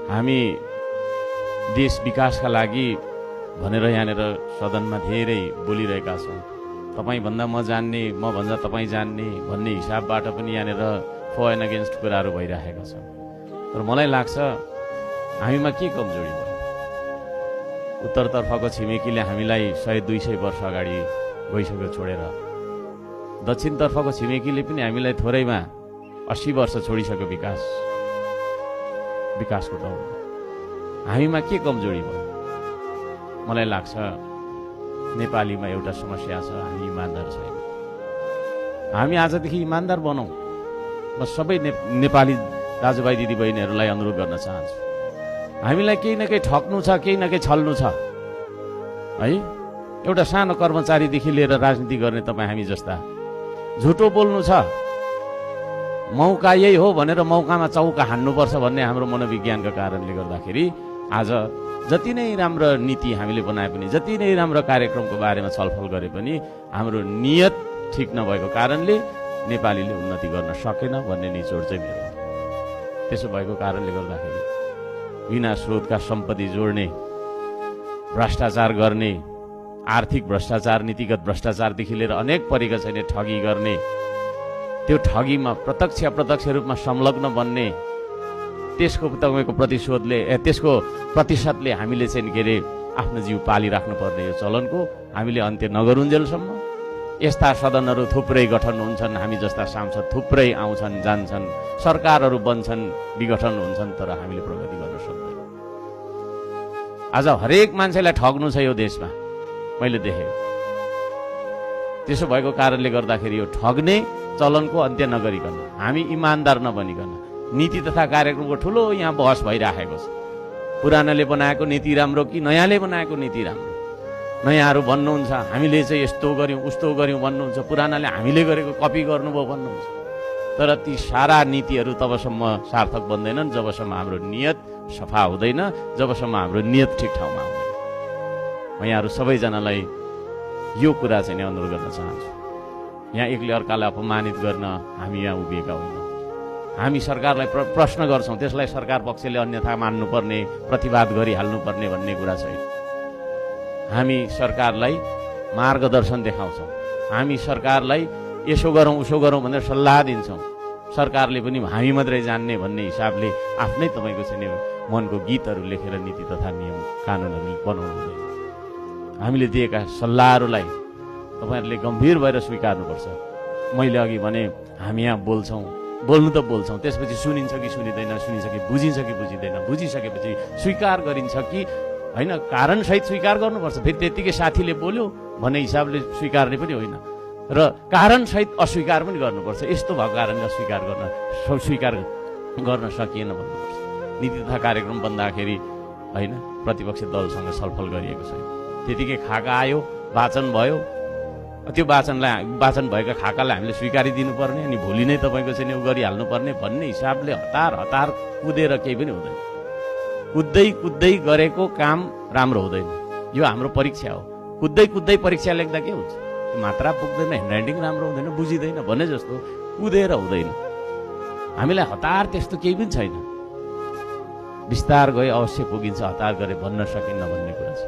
हामी देश विकासका लागि भनेर यहाँनिर सदनमा धेरै बोलिरहेका छौँ। तपाईँभन्दा म जान्ने, म भन्दा तपाईँ जान्ने भन्ने हिसाबबाट पनि यहाँनिर फर एन्ड अगेन्स्ट कुराहरू भइरहेका छन्। तर मलाई लाग्छ हामीमा के कमजोरी भयो? उत्तरतर्फको छिमेकीले हामीलाई 100-200 वर्ष अगाडि गइसक्यो छोडेर, दक्षिणतर्फको छिमेकीले पनि हामीलाई थोरैमा 80 वर्ष छोडिसक्यो विकासको दौडमा। हामीमा के कमजोरी भयो? मलाई लाग्छ नेपालीमा एउटा समस्या छ, हामी इमान्दार छैन। हामी आजदेखि इमान्दार बनौँ। म सबै नेपाली दाजुभाइ दिदीबहिनीहरूलाई अनुरोध गर्न चाहन्छु, हामीलाई केही न केही ठग्नु छ, केही न केही छल्नु छ है। एउटा सानो कर्मचारीदेखि लिएर राजनीति गर्ने तपाईँ हामी जस्ता झुटो बोल्नु छ, मौका यही हो भनेर मौकामा चौका हान्नुपर्छ भन्ने हाम्रो मनोविज्ञानका कारणले गर्दाखेरि आज जति नै राम्रो नीति हामीले बनाए पनि, जति नै राम्रो कार्यक्रमको बारेमा छलफल गरे पनि हाम्रो नियत ठिक नभएको कारणले नेपालीले उन्नति गर्न सकेन भन्ने निचोड चाहिँ मेरो। त्यसो भएको कारणले गर्दाखेरि बिना स्रोतका सम्पत्ति जोड्ने, भ्रष्टाचार गर्ने, आर्थिक भ्रष्टाचार, नीतिगत भ्रष्टाचारदेखि लिएर अनेक परेका छैन ठगी गर्ने, त्यो ठगीमा प्रत्यक्ष अप्रत्यक्ष रूपमा संलग्न बन्ने, त्यसको तपाईँको त्यसको प्रतिशतले हामीले चाहिँ के अरे आफ्नो जीव पालिराख्नुपर्ने यो चलनको हामीले अन्त्य नगरुन्जेलसम्म यस्ता सदनहरू थुप्रै गठन हुन्छन्, हामी जस्ता सांसद थुप्रै आउँछन् जान्छन्, सरकारहरू बन्छन्, विघटन हुन्छन्, तर हामीले प्रगति गर्न सक्दैनौँ। आज हरेक मान्छेलाई ठग्नु छ यो देशमा, मैले देखेँ। त्यसो भएको कारणले गर्दाखेरि यो ठग्ने चलनको अन्त्य नगरिकन, हामी इमान्दार नबनिकन नीति तथा कार्यक्रमको ठुलो यहाँ बहस भइराखेको छ। पुरानाले बनाएको नीति राम्रो कि नयाँले बनाएको नीति राम्रो? नयाँहरू भन्नुहुन्छ हामीले चाहिँ यस्तो गऱ्यौँ उस्तो गऱ्यौँ भन्नुहुन्छ, पुरानाले हामीले गरेको कपी गर्नुभयो भन्नुहुन्छ। तर ती सारा नीतिहरू तबसम्म सार्थक बन्दैनन् जबसम्म हाम्रो नियत सफा हुँदैन, जबसम्म हाम्रो नियत ठिक ठाउँमा हुँदैन। म यहाँहरू सबैजनालाई यो कुरा चाहिँ अनुरोध गर्न चाहन्छु, यहाँ एकले अर्कालाई अपमानित गर्न हामी यहाँ उभिएका होइनौँ। हामी सरकारलाई प्रश्न गर्छौँ, त्यसलाई सरकार पक्षले अन्यथा मान्नुपर्ने, प्रतिवाद गरिहाल्नुपर्ने भन्ने कुरा छैन। हामी सरकारलाई मार्गदर्शन देखाउँछौँ, हामी सरकारलाई यसो गरौँ उसो गरौँ भनेर सल्लाह दिन्छौँ। सरकारले पनि हामी मात्रै जान्ने भन्ने हिसाबले आफ्नै तपाईँको चाहिँ मनको गीतहरू लेखेर नीति तथा नियम कानुनहरू बनाउनु हुँदैन। हामीले दिएका सल्लाहहरूलाई तपाईँहरूले गम्भीर भएर स्वीकार्नुपर्छ। मैले अघि भने हामी यहाँ बोल्छौँ, बोल्नु त बोल्छौँ, त्यसपछि सुनिन्छ कि सुनिँदैन, सुनिन्छ कि बुझिन्छ कि बुझिँदैन, बुझिसकेपछि स्वीकार गरिन्छ कि होइन, कारणसहित स्वीकार गर्नुपर्छ। फेरि त्यत्तिकै साथीले बोल्यो भन्ने हिसाबले स्वीकार्ने पनि होइन, र कारणसहित अस्वीकार पनि गर्नुपर्छ। यस्तो भएको कारणले स्वीकार गर्न सकिएन भन्नुपर्छ। नीति तथा कार्यक्रम बन्दाखेरि होइन, प्रतिपक्ष दलसँग छलफल गरिएको छैन, त्यतिकै खाका आयो, वाचन भयो, त्यो वाचन भएका खाकालाई हामीले स्वीकारी दिनुपर्ने, अनि भोलि नै तपाईँको चाहिँ गरिहाल्नुपर्ने भन्ने हिसाबले हतार कुदेर केही पनि हुँदैन। कुद्दै गरेको काम राम्रो हुँदैन। यो हाम्रो परीक्षा हो। कुद्दै परीक्षा लेख्दा के हुन्छ? मात्रा पुग्दैन, ह्यान्डराइटिङ राम्रो हुँदैन, बुझिँदैन भने जस्तो कुदेर हुँदैन। हामीलाई हतार त्यस्तो केही पनि छैन। बिस्तार गए अवश्य पुगिन्छ, हतार गरे भन्न सकिन्न भन्ने कुरा छ।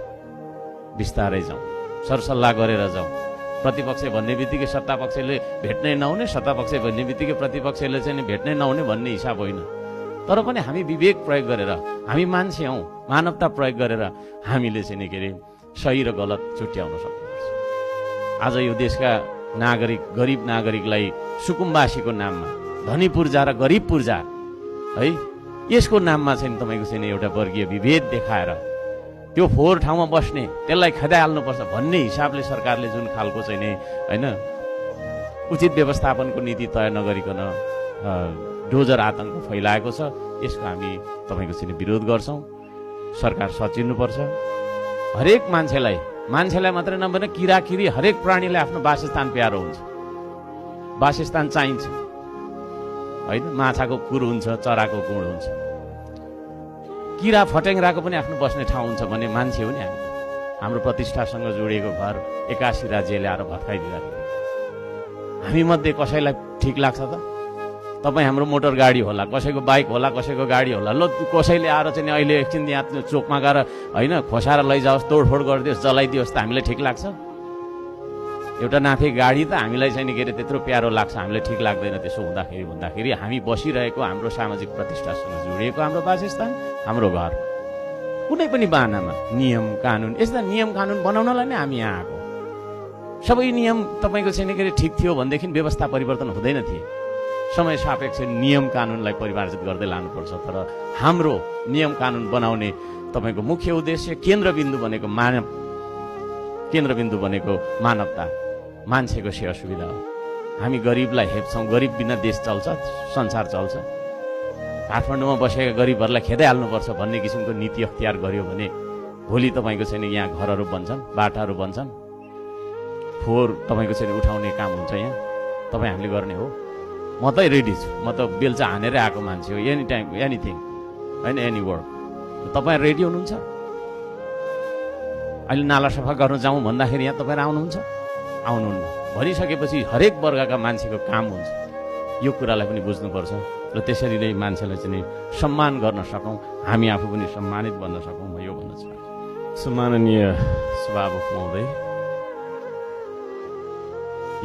बिस्तारै जाउँ, सरसल्लाह गरेर जाउँ। प्रतिपक्ष भन्ने बित्तिकै सत्तापक्षले भेट्नै नहुने, सत्तापक्ष भन्ने बित्तिकै प्रतिपक्षले चाहिँ भेट्नै नहुने भन्ने हिसाब होइन। तर पनि हामी विवेक प्रयोग गरेर, हामी मान्छे हौँ, मानवता प्रयोग गरेर हामीले चाहिँ के अरे सही र गलत छुट्याउन सक्नुपर्छ। आज यो देशका नागरिक, गरिब नागरिकलाई सुकुम्बासीको नाममा, धनी पूर्जा र गरिब पूर्जा है, यसको नाममा चाहिँ तपाईँको चाहिँ एउटा वर्गीय विभेद देखाएर त्यो फोहोर ठाउँमा बस्ने, त्यसलाई खेदाइहाल्नुपर्छ भन्ने हिसाबले सरकारले जुन खालको चाहिँ नि होइन उचित व्यवस्थापनको नीति तय नगरिकन डोजर आतङ्क फैलाएको छ, यसको हामी तपाईँको चाहिँ विरोध गर्छौँ। सरकार सचिनुपर्छ। हरेक मान्छेलाई मात्रै नभएर किराकिरी हरेक प्राणीलाई आफ्नो वासस्थान प्यारो हुन्छ, वासस्थान चाहिन्छ होइन। माछाको कुर हुन्छ, चराको गुण हुन्छ, किरा फट्याङ्ग्राको पनि आफ्नो बस्ने ठाउँ हुन्छ भन्ने मान्छे हो नि हामी। हाम्रो प्रतिष्ठासँग जोडिएको घर 81 राज्यले आएर भत्काइदिँदाखेरि हामी मध्ये कसैलाई ठिक लाग्छ त? तपाईँ हाम्रो मोटर गाडी होला, कसैको बाइक होला, कसैको गाडी होला, ल कसैले आएर चाहिँ अहिले एकछिन यहाँ चोकमा गएर होइन खोसाएर लैजाओस्, तोडफोड गरिदियोस्, जलाइदियोस् त हामीलाई ठिक लाग्छ? एउटा नाथे गाडी त हामीलाई चाहिँ के अरे त्यत्रो प्यारो लाग्छ, हामीलाई ठिक लाग्दैन त्यसो भन्दाखेरि हामी बसिरहेको हाम्रो सामाजिक प्रतिष्ठासँग जोडिएको हाम्रो वासस्थान, हाम्रो घर, कुनै पनि बाहनामा नियम कानुन, यस्ता नियम कानुन बनाउनलाई नै हामी यहाँ आएको। सबै नियम तपाईँको चाहिँ के अरे ठिक थियो भनेदेखि व्यवस्था परिवर्तन हुँदैन थिए। समय सापेक्ष नियम कानुनलाई परिमार्जित गर्दै लानुपर्छ। तर हाम्रो नियम कानुन बनाउने तपाईँको मुख्य उद्देश्य केन्द्रबिन्दु भनेको मानवता, मान्छेको सेवा सुविधा हो। हामी गरिबलाई हेप्छौँ, गरिब बिना देश चल्छ, संसार चल्छ। काठमाडौँमा बसेका गरिबहरूलाई खेदै हाल्नुपर्छ भन्ने किसिमको नीति अख्तियार गर्यो भने भोलि तपाईँको चाहिँ यहाँ घरहरू बन्छन्, बाटाहरू बन्छन्, फोहोर तपाईँको चाहिँ उठाउने काम हुन्छ। यहाँ तपाईँ हामीले गर्ने हो। म त रेडी छु, म त बेलचा हानेरै आएको मान्छे हो। एनी टाइम एनिथिङ होइन, एनी वर्क। तपाईँ रेडी हुनुहुन्छ? अहिले नाला सफा गर्न जाउँ भन्दाखेरि यहाँ तपाईँ आउनुहुन्छ? आउनुहुन्न। भनिसकेपछि हरेक वर्गका मान्छेको काम हुन्छ। यो कुरालाई पनि बुझ्नुपर्छ र त्यसरी नै मान्छेलाई चाहिँ सम्मान गर्न सकौँ, हामी आफू पनि सम्मानित बन्न सकौँ, म यो भन्न चाहन्छु। सम्माननीय सभामुख महोदय,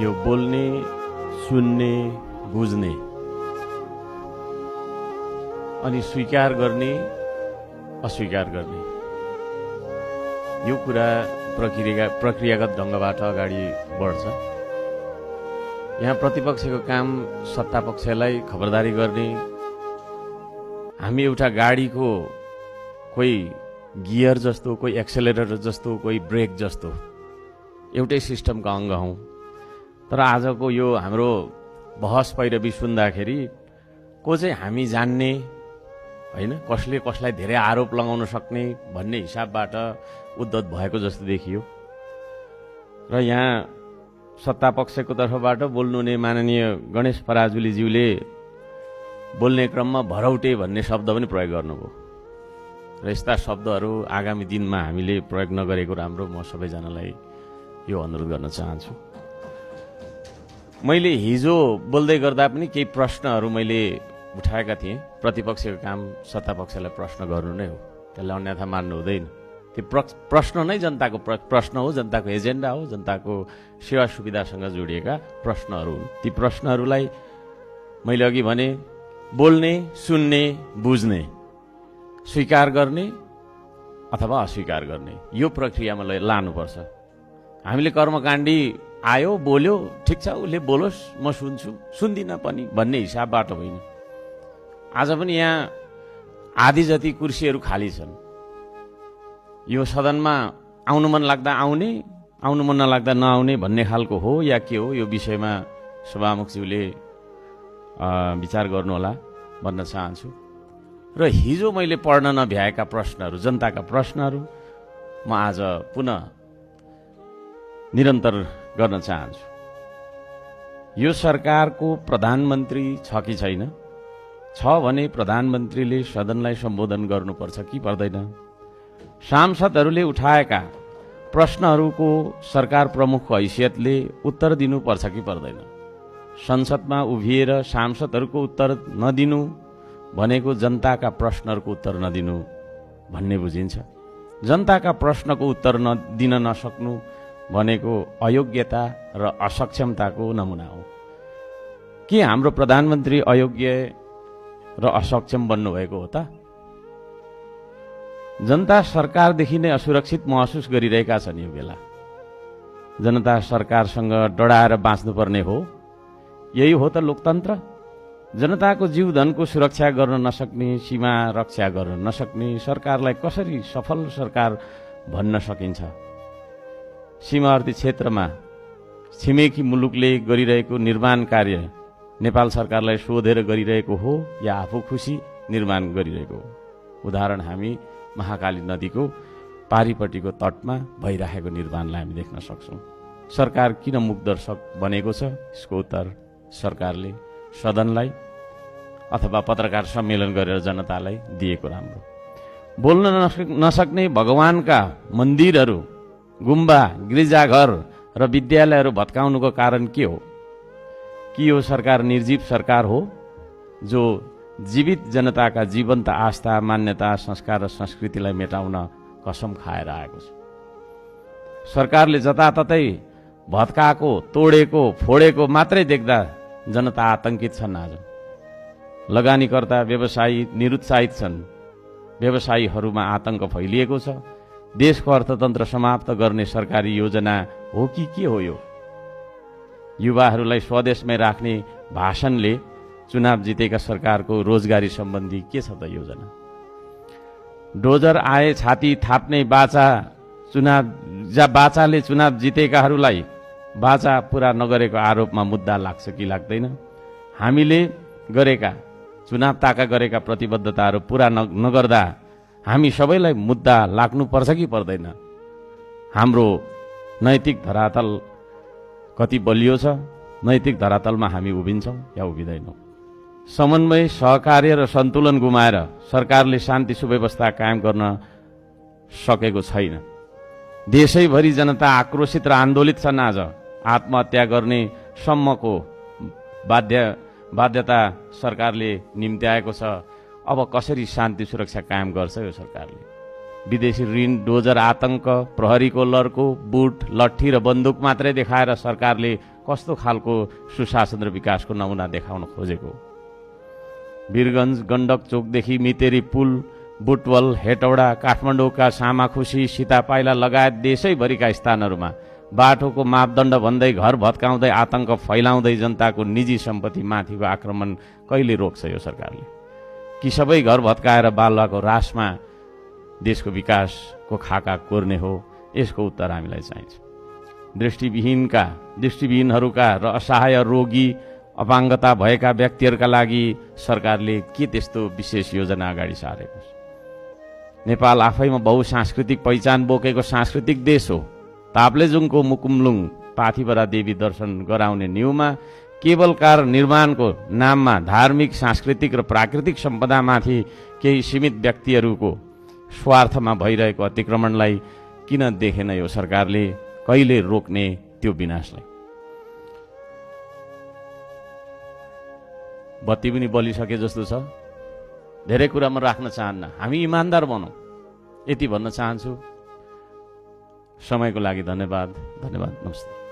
यो बोल्ने, सुन्ने, बुझ्ने अनि स्वीकार गर्ने, अस्वीकार गर्ने यो कुरा प्रक्रियागत ढङ्गबाट अगाडि बढ्छ। यहाँ प्रतिपक्षको काम सत्तापक्षलाई खबरदारी गर्ने। हामी एउटा गाडीको कोही गियर जस्तो, कोही एक्सेलरेटर जस्तो, कोही ब्रेक जस्तो एउटै सिस्टमका अङ्ग हौँ। तर आजको यो हाम्रो बहस पैरवी सुन्दाखेरि को चाहिँ हामी जान्ने होइन, कसले कसलाई धेरै आरोप लगाउन सक्ने भन्ने हिसाबबाट उद्धत भएको जस्तो देखियो। र यहाँ सत्तापक्षको तर्फबाट बोल्नुहुने माननीय गणेश पराजुलीज्यूले बोल्ने क्रममा भरौटे भन्ने शब्द पनि प्रयोग गर्नुभयो र यस्ता शब्दहरू आगामी दिनमा हामीले प्रयोग नगरेको राम्रो, म सबैजनालाई यो अनुरोध गर्न चाहन्छु। मैले हिजो बोल्दै गर्दा पनि केही प्रश्नहरू मैले उठाएका थिएँ। प्रतिपक्षको काम सत्तापक्षलाई प्रश्न गर्नु नै हो, त्यसलाई अन्यथा मान्नु हुँदैन। त्यो प्रश्न नै जनताको प्रश्न हो, जनताको एजेन्डा हो, जनताको सेवा सुविधासँग जोडिएका प्रश्नहरू हुन्। ती प्रश्नहरूलाई मैले अघि भने बोल्ने, सुन्ने, बुझ्ने, स्वीकार गर्ने अथवा अस्वीकार गर्ने यो प्रक्रियामा लानुपर्छ। हामीले कर्मकाण्डी आयो, बोल्यो, ठिक छ, उसले बोलोस्, म सुन्छु, सुन्दिनँ पनि भन्ने हिसाबबाट होइन। आज पनि यहाँ आधी जति कुर्सीहरू खाली छन्। यो सदनमा आउनु मन लाग्दा आउने, आउनु मन नलाग्दा नआउने भन्ने खालको हो या के हो, यो विषयमा सभामुखज्यूले विचार गर्नुहोला भन्न चाहन्छु। र हिजो मैले पढ्न नभ्याएका प्रश्नहरू, जनताका प्रश्नहरू म आज पुनः निरन्तर गर्न चाहन्छु। यो सरकारको प्रधानमन्त्री छ कि छैन? छ भने प्रधानमन्त्रीले सदनलाई सम्बोधन गर्नुपर्छ कि पर्दैन? सांसदहरूले उठाएका प्रश्नहरूको सरकार प्रमुखको हैसियतले उत्तर दिनुपर्छ कि पर्दैन? संसदमा उभिएर सांसदहरूको उत्तर नदिनु भनेको जनताका प्रश्नहरूको उत्तर नदिनु भन्ने बुझिन्छ। जनताका प्रश्नको उत्तर दिन नसक्नु भनेको अयोग्यता र असक्षमताको नमुना हो। के हाम्रो प्रधानमन्त्री अयोग्य र असक्षम बन्नुभएको हो त? जनता सरकारदेखि नै असुरक्षित महसुस गरिरहेका छन्। यो बेला जनता सरकारसँग डराएर बाँच्नुपर्ने हो। यही हो त लोकतन्त्र? जनताको जीवधनको सुरक्षा गर्न नसक्ने, सीमा रक्षा गर्न नसक्ने सरकारलाई कसरी सफल सरकार भन्न सकिन्छ? सीमावर्ती क्षेत्रमा छिमेकी मुलुकले गरिरहेको निर्माण कार्य नेपाल सरकारलाई सोधेर गरिरहेको हो या आफू खुसी निर्माण गरिरहेको हो? उदाहरण हामी महाकाली नदीको पारिपट्टिको तटमा भइरहेको निर्माणलाई हामी देख्न सक्छौँ। सरकार किन मुखदर्शक बनेको छ? यसको उत्तर सरकारले सदनलाई अथवा पत्रकार सम्मेलन गरेर जनतालाई दिएको राम्रो। बोल्न नसक्ने भगवानका मन्दिरहरू, गुम्बा, गिर्जाघर र विद्यालयहरू भत्काउनुको कारण के हो? कि यो सरकार निर्जीव सरकार हो जो जीवित जनताका जीवन्त आस्था, मान्यता, संस्कार र संस्कृतिलाई मेटाउन कसम खाएर आएको छ। सरकारले जताततै भत्काएको, तोडेको, फोडेको मात्रै देख्दा जनता आतंकित छन्। आज लगानीकर्ता, व्यवसायी निरुत्साहित छन्। व्यवसायीहरूमा आतंक फैलिएको छ। देशको अर्थतन्त्र समाप्त गर्ने सरकारी योजना हो कि के हो यो? युवाहरूलाई स्वदेशमै राख्ने भाषणले चुनाव जितेका सरकारको रोजगारी सम्बन्धी के छ त योजना? डोजर आए छाती थाप्ने बाचा, बाचाले चुनाव जितेकाहरूलाई बाचा पूरा नगरेको आरोपमा मुद्दा लाग्छ कि लाग्दैन? हामीले गरेका चुनाव ताका गरेका प्रतिबद्धताहरू पूरा नगर्दा हामी सबैलाई मुद्दा लाग्नुपर्छ कि पर्दैन? हाम्रो नैतिक धरातल कति बलियो छ? नैतिक धरातलमा हामी उभिन्छौँ या उभिँदैनौँ? समन्वय, सहकार्य र सन्तुलन गुमाएर सरकारले शान्ति सुव्यवस्था कायम गर्न सकेको छैन। देशैभरि जनता आक्रोशित र आन्दोलित छन्। आज आत्महत्या गर्ने सम्मको बाध्यता सरकारले निम्त्याएको छ। अब कसरी शान्ति सुरक्षा कायम गर्छ यो सरकारले? विदेशी ऋण, डोजर, आतंक, प्रहरीको लर्को, बुट, लट्ठी र बन्दुक मात्रै देखाएर सरकारले कस्तो खालको सुशासन र विकासको नमुना देखाउन खोजेको? वीरगञ्ज, गण्डक चोकदेखि मितेरी पुल, बुटवल, हेटौडा, काठमाडौँका सामाखुसी, सीतापाइला लगायत देशैभरिका स्थानहरूमा बाटोको मापदण्ड भन्दै घर भत्काउँदै आतंक फैलाउँदै जनताको निजी सम्पत्ति माथिको आक्रमण कहिले रोक्छ यो सरकारले? कि सबै घर भत्काएर बालुवाको रासमा देशको विकासको खाका कोर्ने हो? यसको उत्तर हामीलाई चाहिन्छ। दृष्टिविहीनहरूका र असहाय, रोगी, अपाङ्गता भएका व्यक्तिहरूका लागि सरकारले के त्यस्तो विशेष योजना अगाडि सारेको छ? नेपाल आफैमा बहुसांस्कृतिक पहिचान बोकेको सांस्कृतिक देश हो। ताप्लेजुङको मुकुमलुङ पाथिभरा देवी दर्शन गराउने न्युमा केवल कार निर्माणको नाममा धार्मिक, सांस्कृतिक र प्राकृतिक सम्पदामाथि केही सीमित व्यक्तिहरूको स्वार्थमा भइरहेको अतिक्रमणलाई किन देखेन यो सरकारले? कहिले रोक्ने त्यो विनाशलाई? बत्ती पनि बलिसके जस्तो छ। धेरै कुरा म राख्न चाहन्न। हामी इमान्दार बनौँ, यति भन्न चाहन्छु। समयको लागि धन्यवाद। नमस्ते।